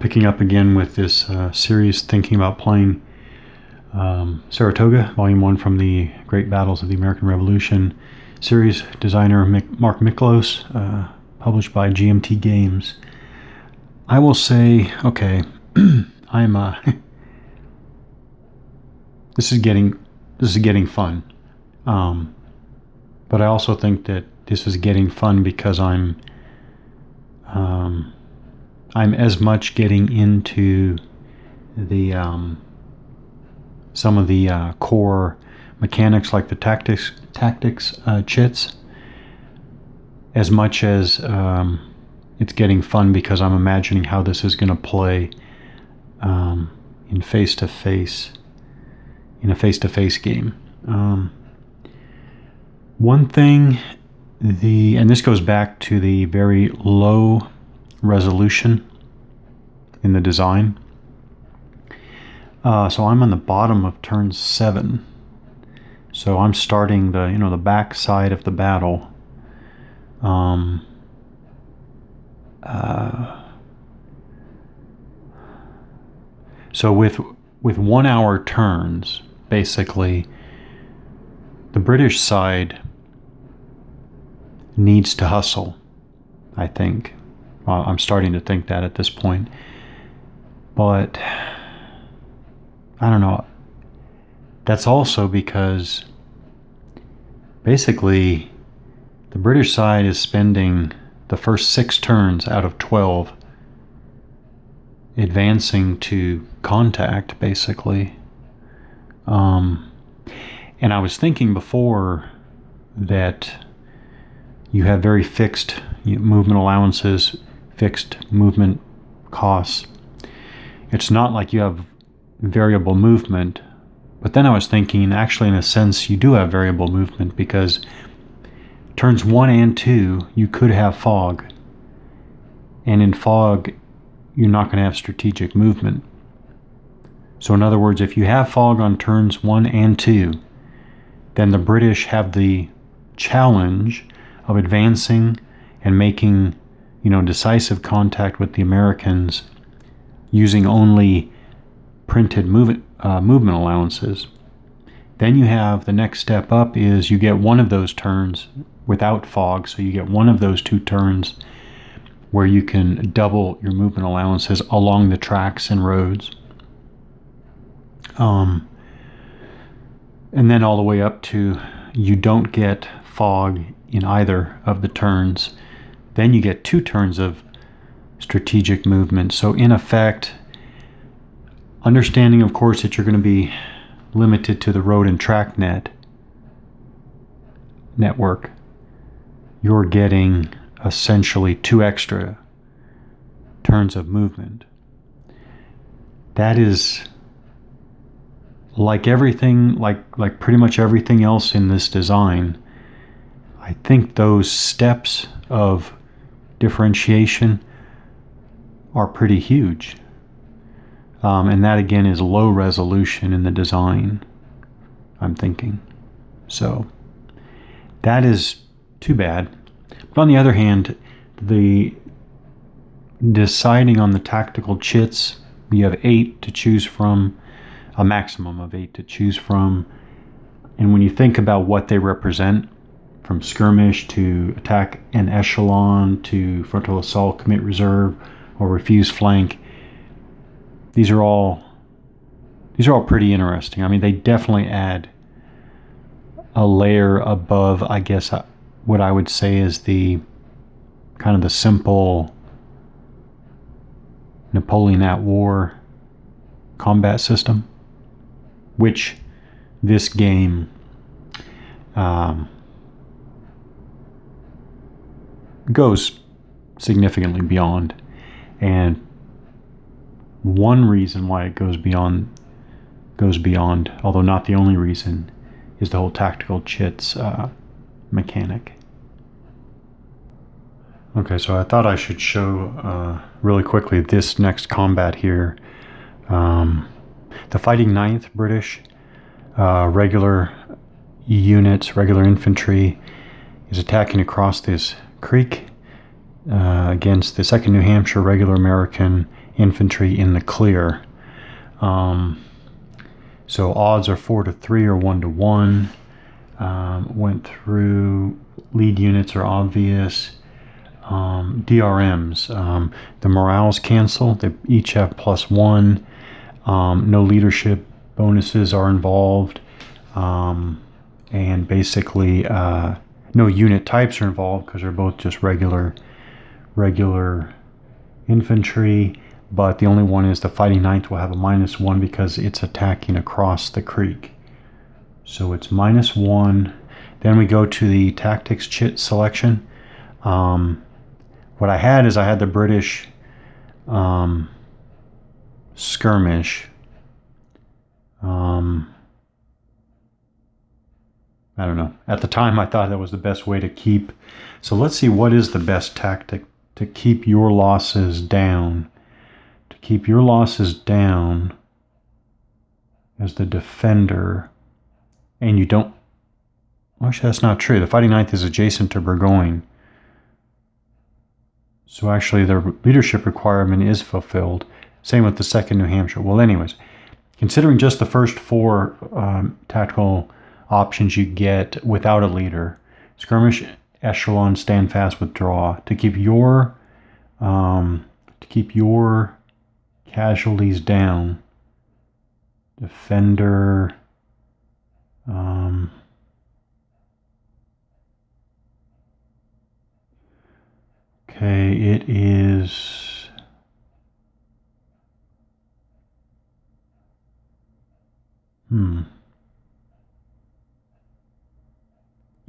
Picking up again with this series, thinking about playing Saratoga, Volume 1 from the Great Battles of the American Revolution series, designer Mark Miklos, published by GMT Games. I will say, okay, I'm this is getting fun, but I also think that this is getting fun because I'm as much getting into the some of the core mechanics, like the tactics chits, as much as it's getting fun because I'm imagining how this is going to play in a face-to-face game. One thing, and this goes back to the very low resolution in the design. So I'm on the bottom of turn 7. So I'm starting the back side of the battle. So with 1 hour turns, basically, the British side needs to hustle, I think. Well, I'm starting to think that at this point. But I don't know. That's also because basically the British side is spending the first 6 turns out of 12 advancing to contact, basically. And I was thinking before that you have very fixed movement allowances, fixed movement costs. It's not like you have variable movement, but then I was thinking, actually, in a sense, you do have variable movement, because turns 1 and 2, you could have fog. And in fog, you're not going to have strategic movement. So in other words, if you have fog on turns 1 and 2, then the British have the challenge of advancing and making, decisive contact with the Americans using only printed movement allowances. Then you have the next step up is you get one of those turns without fog, so you get one of those 2 turns where you can double your movement allowances along the tracks and roads. And then all the way up to you don't get fog in either of the turns. Then you get 2 turns of strategic movement. So in effect, understanding, of course, that you're going to be limited to the road and track network, you're getting essentially 2 extra turns of movement. That is like everything, like pretty much everything else in this design. I think those steps of differentiation are pretty huge. And that, again, is low resolution in the design, I'm thinking. So that is too bad. But on the other hand, the deciding on the tactical chits, you have 8 to choose from, a maximum of 8 to choose from. And when you think about what they represent, from skirmish to attack an echelon to frontal assault, commit reserve, or refuse flank, these are all pretty interesting. I mean, they definitely add a layer above, I guess, what I would say is the kind of the simple Napoleon at War combat system, which this game goes significantly beyond. And one reason why it goes beyond, although not the only reason, is the whole tactical chits mechanic. Okay, so I thought I should show really quickly this next combat here. The Fighting Ninth British regular units, regular infantry, is attacking across this creek against the 2nd New Hampshire Regular American Infantry in the clear. So odds are 4-3 or 1-1. Went through. Lead units are obvious. DRMs. The morales cancel. They each have +1. No leadership bonuses are involved. And basically no unit types are involved because they're both just regular infantry. But the only one is the Fighting Ninth will have a -1 because it's attacking across the creek. So it's -1. Then we go to the tactics chit selection. What I had is I had the British skirmish. I don't know. At the time, I thought that was the best way to keep. So let's see what is the best tactic to keep your losses down. To keep your losses down as the defender, and you don't. Actually, that's not true. The Fighting Ninth is adjacent to Burgoyne. So actually, their leadership requirement is fulfilled. Same with the 2nd New Hampshire. Well, anyways, considering just the first 4 tactical options you get without a leader: skirmish, echelon, stand fast, withdraw. To keep your casualties down, defender. Okay, it is.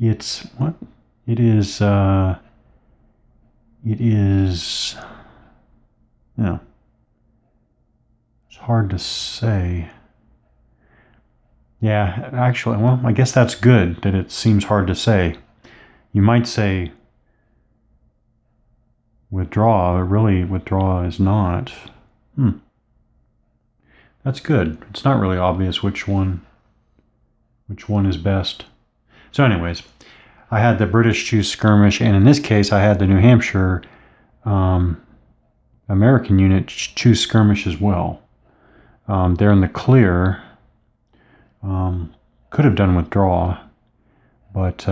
It's what? It is, no. It's hard to say. Yeah, actually, well, I guess that's good that it seems hard to say. You might say withdraw, but really withdraw is not. That's good. It's not really obvious which one is best. So anyways, I had the British choose skirmish, and in this case, I had the New Hampshire American unit choose skirmish as well. They're in the clear. Could have done withdraw, but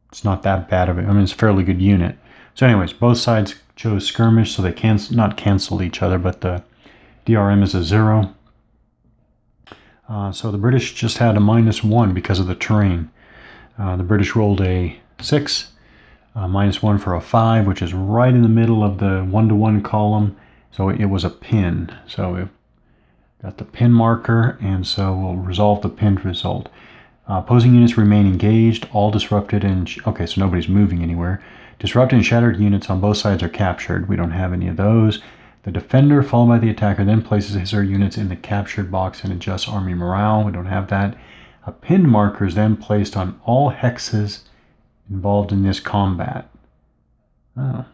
it's not that bad of it. I mean, it's a fairly good unit. So anyways, both sides chose skirmish, so they not canceled each other, but the DRM is a 0. So the British just had a -1 because of the terrain. The British rolled a 6, -1 for a 5, which is right in the middle of the 1-to-1 column. So it was a pin. So we've got the pin marker, and so we'll resolve the pinned result. Opposing units remain engaged, all disrupted, and okay, so nobody's moving anywhere. Disrupted and shattered units on both sides are captured. We don't have any of those. The defender, followed by the attacker, then places his or her units in the captured box and adjusts army morale. We don't have that. A pinned marker is then placed on all hexes involved in this combat. Oh.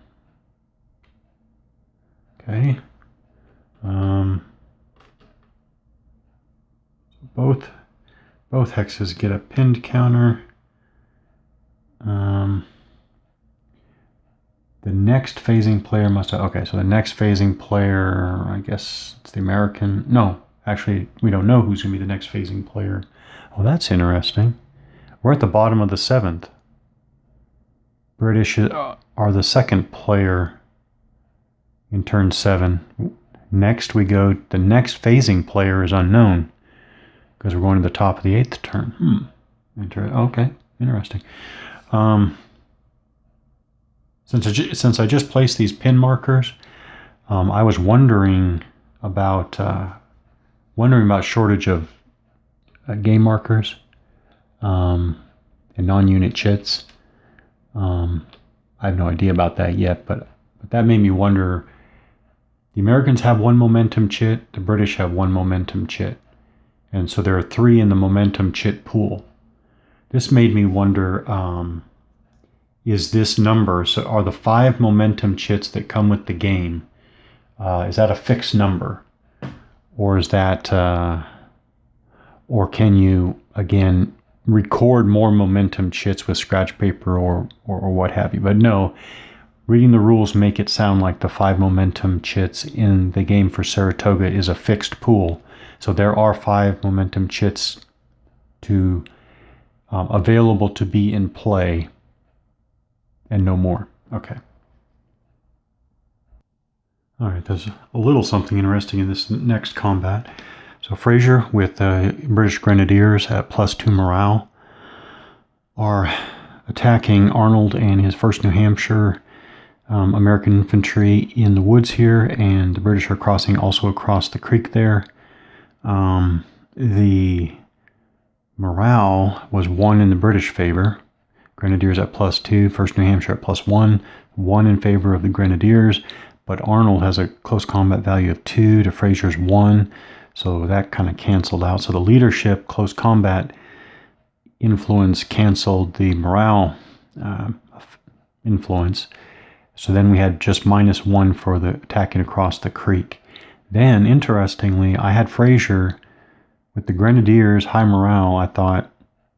Okay. Both hexes get a pinned counter. The next phasing player must have, okay, so the next phasing player, I guess it's the American. No, actually, we don't know who's going to be the next phasing player. Oh, that's interesting. We're at the bottom of the 7th. British are the second player in turn 7. Next we go, the next phasing player is unknown because we're going to the top of the 8th turn. Okay, interesting. Since I just placed these pin markers, I was wondering about shortage of game markers and non-unit chits. I have no idea about that yet, but that made me wonder. The Americans have 1 momentum chit, the British have 1 momentum chit, and so there are 3 in the momentum chit pool. This made me wonder. Is this number, so are the 5 momentum chits that come with the game, is that a fixed number? Or is that, or can you, again, record more momentum chits with scratch paper or what have you? But no, reading the rules make it sound like the 5 momentum chits in the game for Saratoga is a fixed pool. So there are 5 momentum chits to available to be in play, and no more. Okay. All right, there's a little something interesting in this next combat. So Fraser with British Grenadiers at +2 morale are attacking Arnold and his 1st New Hampshire American infantry in the woods here, and the British are crossing also across the creek there. The morale was 1 in the British favor. Grenadiers at +2, 1st New Hampshire at +1, 1 in favor of the Grenadiers, but Arnold has a close combat value of 2 to Fraser's 1, so that kind of canceled out. So the leadership, close combat influence canceled the morale influence. So then we had just -1 for the attacking across the creek. Then, interestingly, I had Fraser with the Grenadiers, high morale. I thought,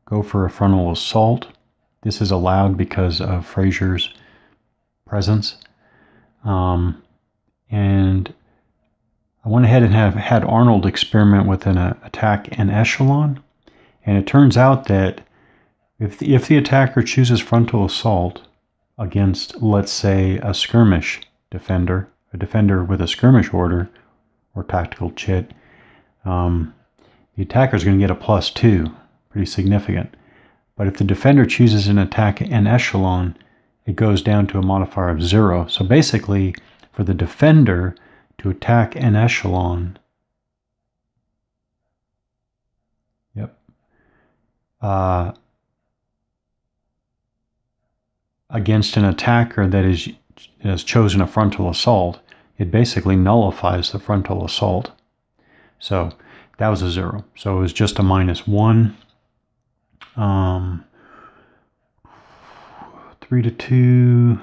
go for a frontal assault. This is allowed because of Fraser's presence. And I went ahead and had Arnold experiment with an attack en echelon. And it turns out that if the attacker chooses frontal assault against, let's say, a skirmish defender, a defender with a skirmish order or tactical chit, the attacker is going to get a +2, pretty significant. But if the defender chooses an attack en echelon, it goes down to a modifier of 0. So basically, for the defender to attack en echelon, against an attacker that has chosen a frontal assault, it basically nullifies the frontal assault. So that was a 0. So it was just a -1. 3 to 2.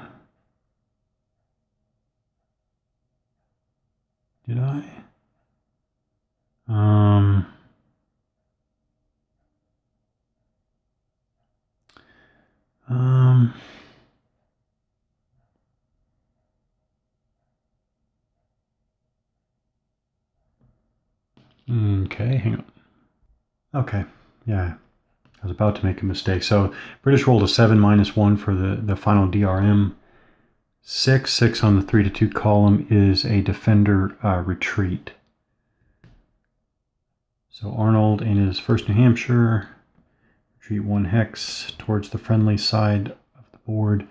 Did I? Okay, hang on. Okay, yeah, I was about to make a mistake. So British rolled a 7 -1 for the final DRM. 6 on the 3 to 2 column is a defender retreat. So Arnold and his 1st New Hampshire retreat 1 hex towards the friendly side of the board.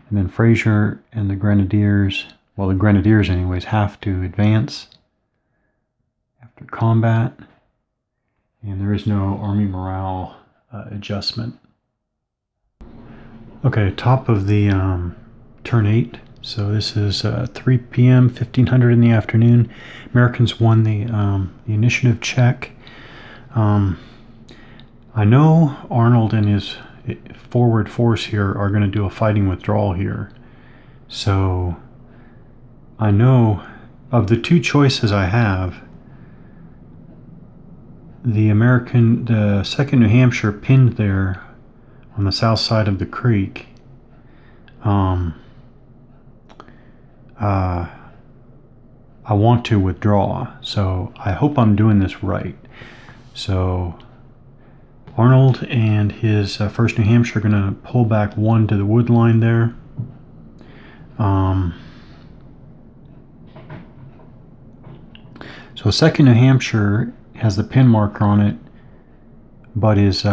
And then Fraser and the Grenadiers, well, the Grenadiers anyways, have to advance after combat. And there is no army morale adjustment. Okay, top of the turn 8. So this is 3 p.m., 1500 in the afternoon. Americans won the initiative check. I know Arnold and his forward force here are going to do a fighting withdrawal here. So I know of the 2 choices I have, the 2nd New Hampshire pinned there on the south side of the creek. I want to withdraw, so I hope I'm doing this right. So Arnold and his 1st New Hampshire are going to pull back 1 to the wood line there. So 2nd New Hampshire has the pin marker on it, but is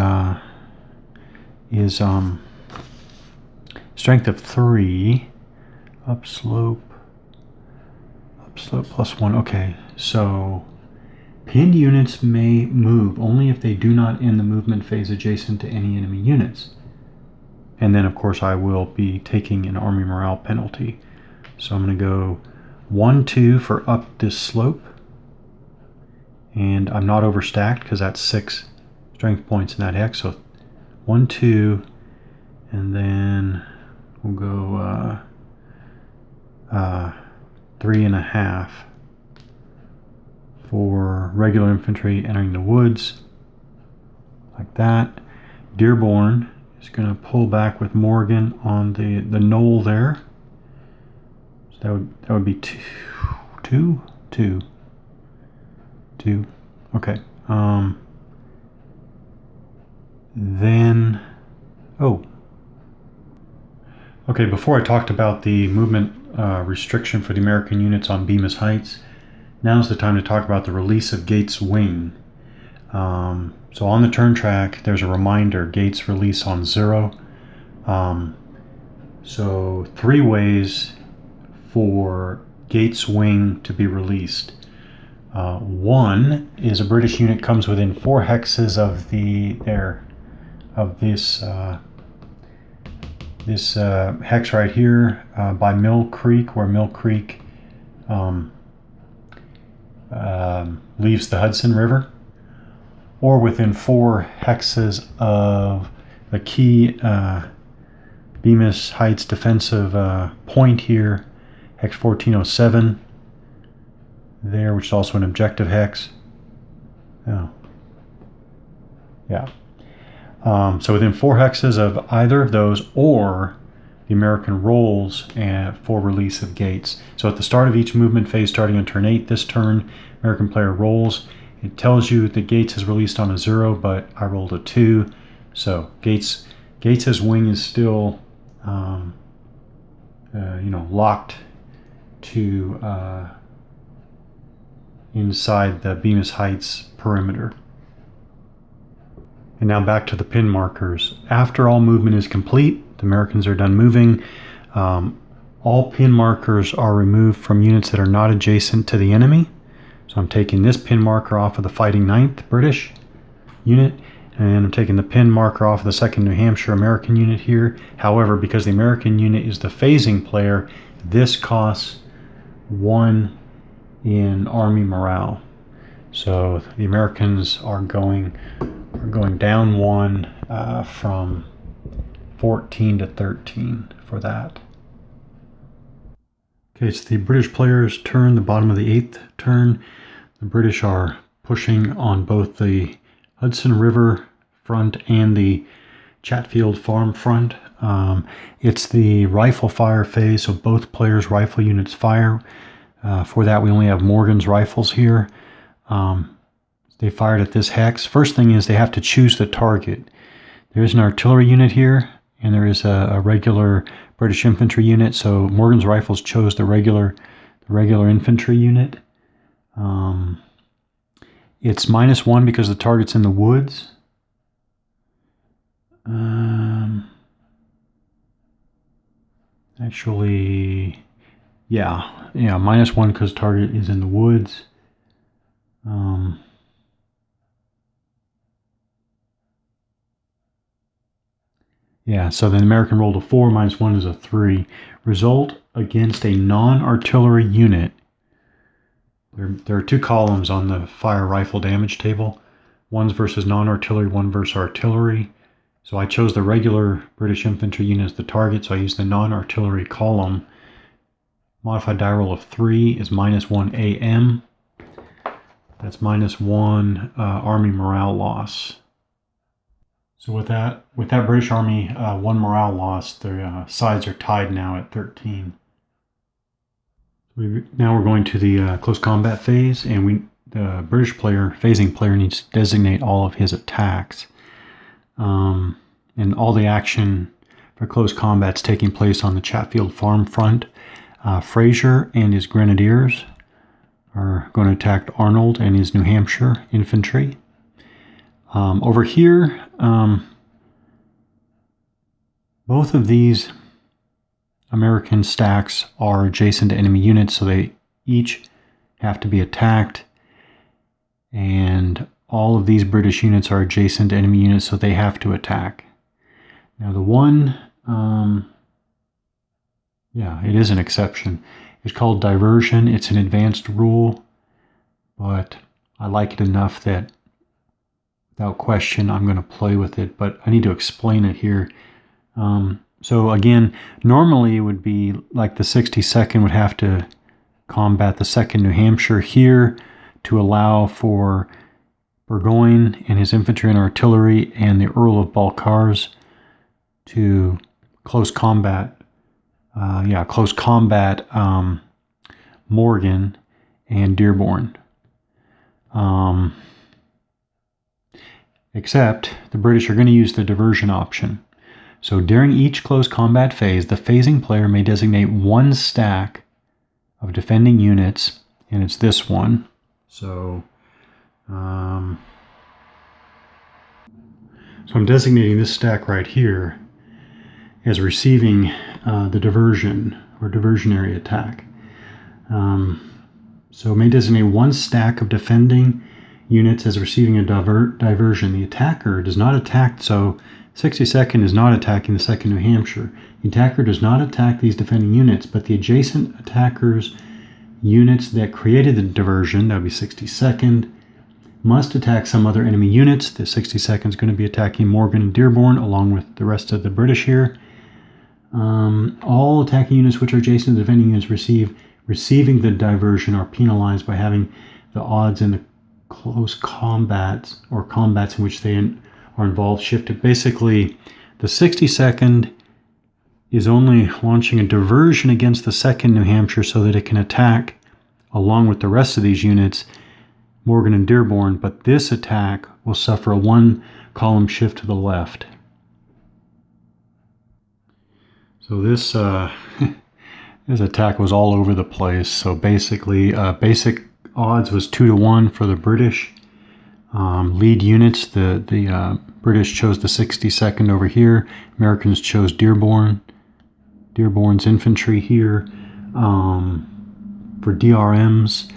strength of 3, upslope +1. Okay, so pinned units may move only if they do not end the movement phase adjacent to any enemy units. And then, of course, I will be taking an army morale penalty. So I'm going to go 1-2 for up this slope. And I'm not overstacked because that's 6 strength points in that hex. So 1-2, and then we'll go 3.5 for regular infantry entering the woods, like that. Dearborn is going to pull back with Morgan on the knoll there. So that would be two. Okay. Then, okay, before I talked about the movement restriction for the American units on Bemis Heights, now's the time to talk about the release of Gates' wing. So on the turn track, there's a reminder, Gates release on 0. So 3 ways for Gates' wing to be released. One is a British unit comes within 4 hexes of this hex right here by Mill Creek, where Mill Creek leaves the Hudson River, or within 4 hexes of the key Bemis Heights defensive point here, hex 1407 there, which is also an objective hex. Oh. Yeah. So within 4 hexes of either of those, or the American rolls for release of Gates. So at the start of each movement phase, starting on turn 8, this turn, American player rolls. It tells you that Gates is released on a 0, but I rolled a 2. So Gates' wing is still, locked to inside the Bemis Heights perimeter. And now back to the pin markers. After all movement is complete, the Americans are done moving. All pin markers are removed from units that are not adjacent to the enemy. So I'm taking this pin marker off of the Fighting 9th British unit, and I'm taking the pin marker off of the 2nd New Hampshire American unit here. However, because the American unit is the phasing player, this costs 1 in Army morale. So the Americans are going down 1 from 14 to 13 for that. Okay, it's the British player's turn, the bottom of the 8th turn. The British are pushing on both the Hudson River front and the Chatfield Farm front. It's the rifle fire phase, so both players' rifle units fire. For that, we only have Morgan's rifles here. They fired at this hex. First thing is they have to choose the target. There is an artillery unit here, and there is a regular British infantry unit. So Morgan's rifles chose the regular infantry unit. It's -1 because the target's in the woods. Actually, yeah, -1 because target is in the woods. Yeah, so the American rolled a 4, -1 is a 3. Result against a non-artillery unit. There are 2 columns on the fire rifle damage table. One's versus non-artillery, one versus artillery. So I chose the regular British infantry unit as the target, so I used the non-artillery column. Modified die roll of 3 is -1 AM. That's -1 Army morale loss. So with that British Army 1 morale loss, the sides are tied now at 13. Now we're going to the close combat phase, and the British phasing player needs to designate all of his attacks. And all the action for close combat's taking place on the Chatfield Farm front. Fraser and his grenadiers are going to attack Arnold and his New Hampshire infantry. Over here, both of these American stacks are adjacent to enemy units, so they each have to be attacked. And all of these British units are adjacent to enemy units, so they have to attack. Now the one, it is an exception. It's called diversion. It's an advanced rule, but I like it enough that without question I'm going to play with it, but I need to explain it here. So again, normally it would be like the 62nd would have to combat the 2nd New Hampshire here to allow for Burgoyne and his infantry and artillery and the Earl of Balcarres to close combat close combat Morgan and Dearborn. Except the British are going to use the diversion option. So during each close combat phase, the phasing player may designate one stack of defending units, and it's this one. So, I'm designating this stack right here as receiving the diversion or diversionary attack. So it may designate one stack of defending units as receiving a diversion. The attacker does not attack, so 62nd is not attacking the 2nd New Hampshire. The attacker does not attack these defending units, but the adjacent attackers' units that created the diversion, that would be 62nd, must attack some other enemy units. The 62nd is going to be attacking Morgan and Dearborn along with the rest of the British here. All attacking units which are adjacent to the defending units receiving the diversion are penalized by having the odds in the close combats or combats in which they are involved shifted. Basically, the 62nd is only launching a diversion against the 2nd New Hampshire so that it can attack along with the rest of these units Morgan and Dearborn, but this attack will suffer a one column shift to the left. So this this attack was all over the place. So basically, basic odds was 2-1 for the British. Lead units, the British chose the 62nd over here. Americans chose Dearborn's infantry here. For DRMs,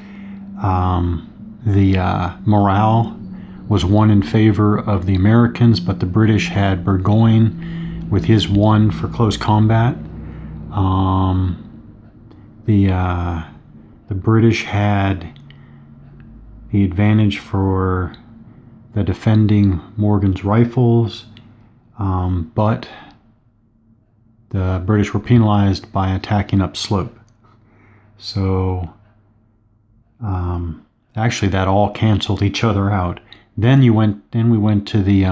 the morale was 1 in favor of the Americans, but the British had Burgoyne with his 1 for close combat. The British had the advantage for the defending Morgan's rifles, but the British were penalized by attacking upslope. So actually that all canceled each other out. Then we went to the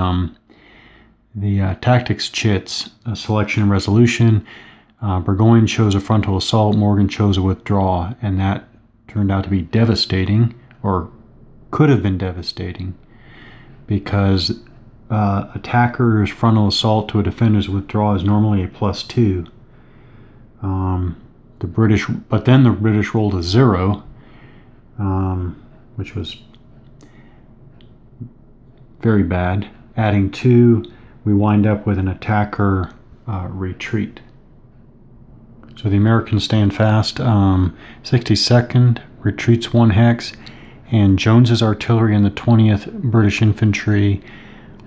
tactics chits, selection and resolution. Burgoyne chose a frontal assault, Morgan chose a withdraw, and that turned out to be devastating, or could have been devastating, because attacker's frontal assault to a defender's withdraw is normally a +2. But then the British rolled a 0, which was very bad. Adding 2, we wind up with an attacker retreat. So the Americans stand fast. 62nd retreats 1 hex, and Jones's artillery and the 20th British infantry,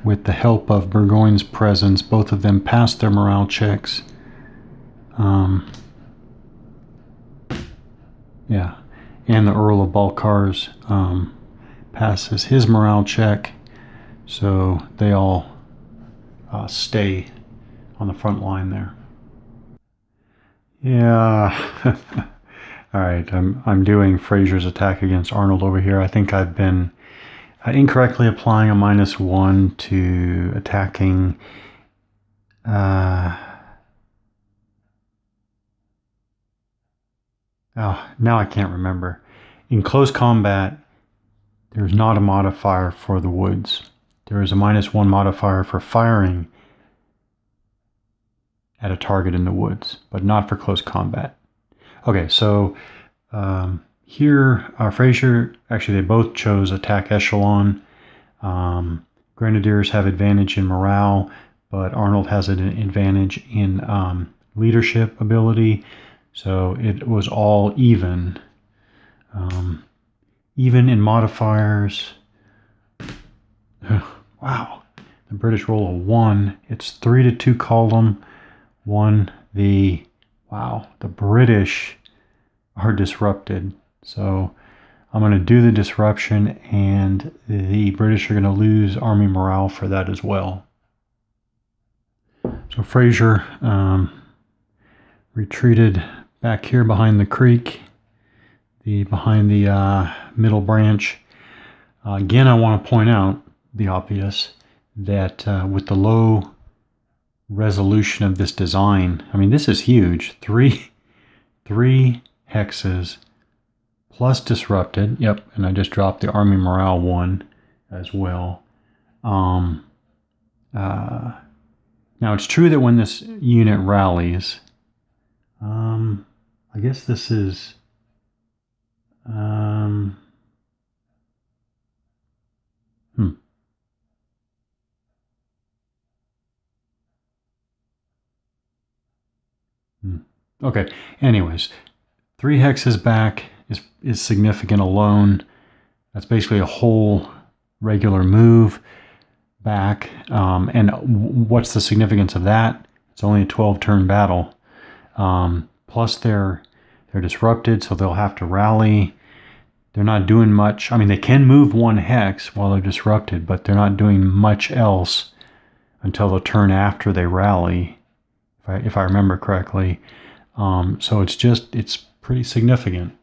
with the help of Burgoyne's presence, both of them passed their morale checks. And the Earl of Balcarres passes his morale check, so they all stay on the front line there. Yeah. All right, I'm doing Fraser's attack against Arnold over here. I think I've been incorrectly applying a -1 to attacking now I can't remember. In close combat, there's not a modifier for the woods. There is a -1 modifier for firing at a target in the woods, but not for close combat. Okay, so here, Fraser, actually they both chose attack echelon. Grenadiers have advantage in morale, but Arnold has an advantage in leadership ability. So it was all even. Even in modifiers. Wow. The British roll a 1. It's 3-2 column. 1. The British are disrupted. So I'm going to do the disruption, and the British are going to lose army morale for that as well. So Fraser retreated back here behind the creek, behind the middle branch. Again, I want to point out the obvious, that with the low resolution of this design. I mean, this is huge. Three hexes plus disrupted. Yep, and I just dropped the Army Morale one as well. Now it's true that when this unit rallies, I guess this is Okay, anyways, 3 hexes back is significant alone. That's basically a whole regular move back. And what's the significance of that? It's only a 12-turn battle. Plus they're disrupted, so they'll have to rally. They're not doing much. I mean, they can move 1 hex while they're disrupted, but they're not doing much else until the turn after they rally, if I remember correctly. So it's pretty significant.